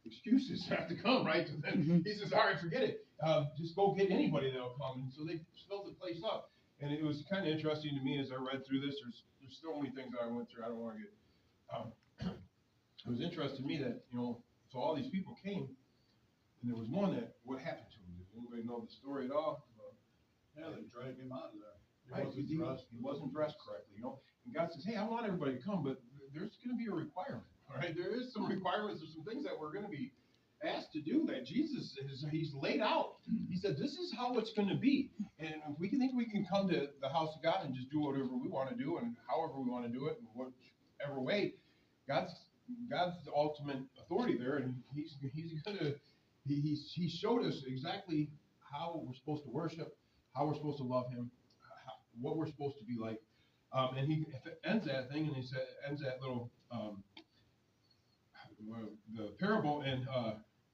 excuses have to come, right? So then he says, all right, forget it. Just go get anybody that'll come. And so they filled the place up. And it was kind of interesting to me as I read through this. There's so many things that I went through. I don't want to get. Um, it was interesting to me that so all these people came, and there was one that what happened to him? Does anybody know the story at all? Yeah, they dragged him out of there. Right, he wasn't dressed correctly, And God says, hey, I want everybody to come, but there's going to be a requirement, all right? There is some requirements. There's some things that we're going to be asked to do that Jesus he's laid out. He said, this is how it's going to be. And if we can think we can come to the house of God and just do whatever we want to do and however we want to do it in whatever way, God's the ultimate authority there, and he's going to he showed us exactly how we're supposed to worship, how we're supposed to love him, what we're supposed to be like. And he ends that thing, and he ends that little the parable, and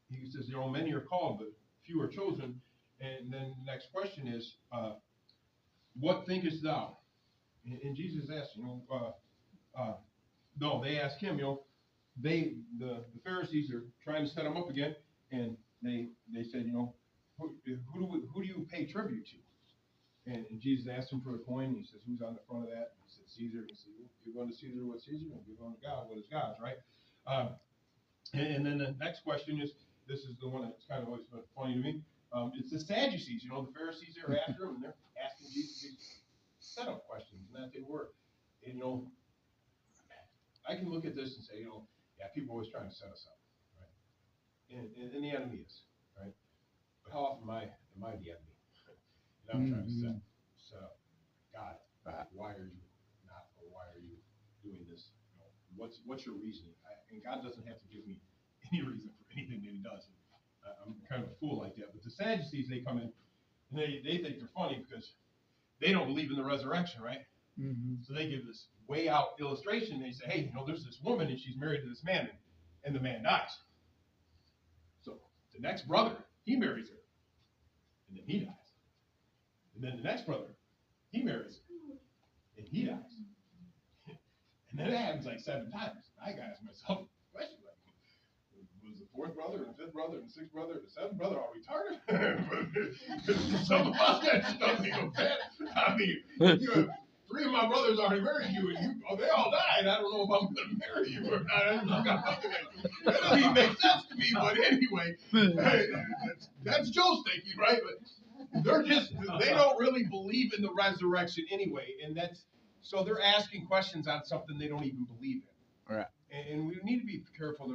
he says, many are called, but few are chosen. And then the next question is, what thinkest thou? And Jesus asked, no, they ask him, the Pharisees are trying to set him up again, and they said, who do you pay tribute to? And Jesus asked him for the coin, and he says, who's on the front of that? And he said, Caesar. And he said, give unto Caesar what's Caesar, and give unto God what is God's, right? And then the next question is, this is the one that's kind of always been funny to me. It's the Sadducees. The Pharisees are after him, and they're asking Jesus these setup questions, and that they were. And, I can look at this and say, yeah, people are always trying to set us up, right? And the enemy is, right? But how often am I the enemy? And I'm trying to set up God. Why are you not, or why are you doing this? What's your reasoning? And God doesn't have to give me any reason for anything that he does. I'm kind of a fool like that. But the Sadducees, they come in, and they think they're funny because they don't believe in the resurrection, right? So they give this way out illustration. They say, hey, there's this woman, and she's married to this man, and the man dies. So the next brother, he marries her, and then he dies. And then the next brother, he marries her, and he dies. And then it happens like 7 times. I got to ask myself a question, like, was the 4th brother, and the 5th brother, and the 6th brother, and the 7th brother all retarded? Some of us, that just doesn't make no sense. I mean, you have 3 of my brothers already married you, and they all died. I don't know if I'm going to marry you or not. I just got thinking that doesn't even make sense to me. But anyway, hey, that's Joe's thinking, right? But they don't really believe in the resurrection anyway, and so they're asking questions on something they don't even believe in. Right. And we need to be careful.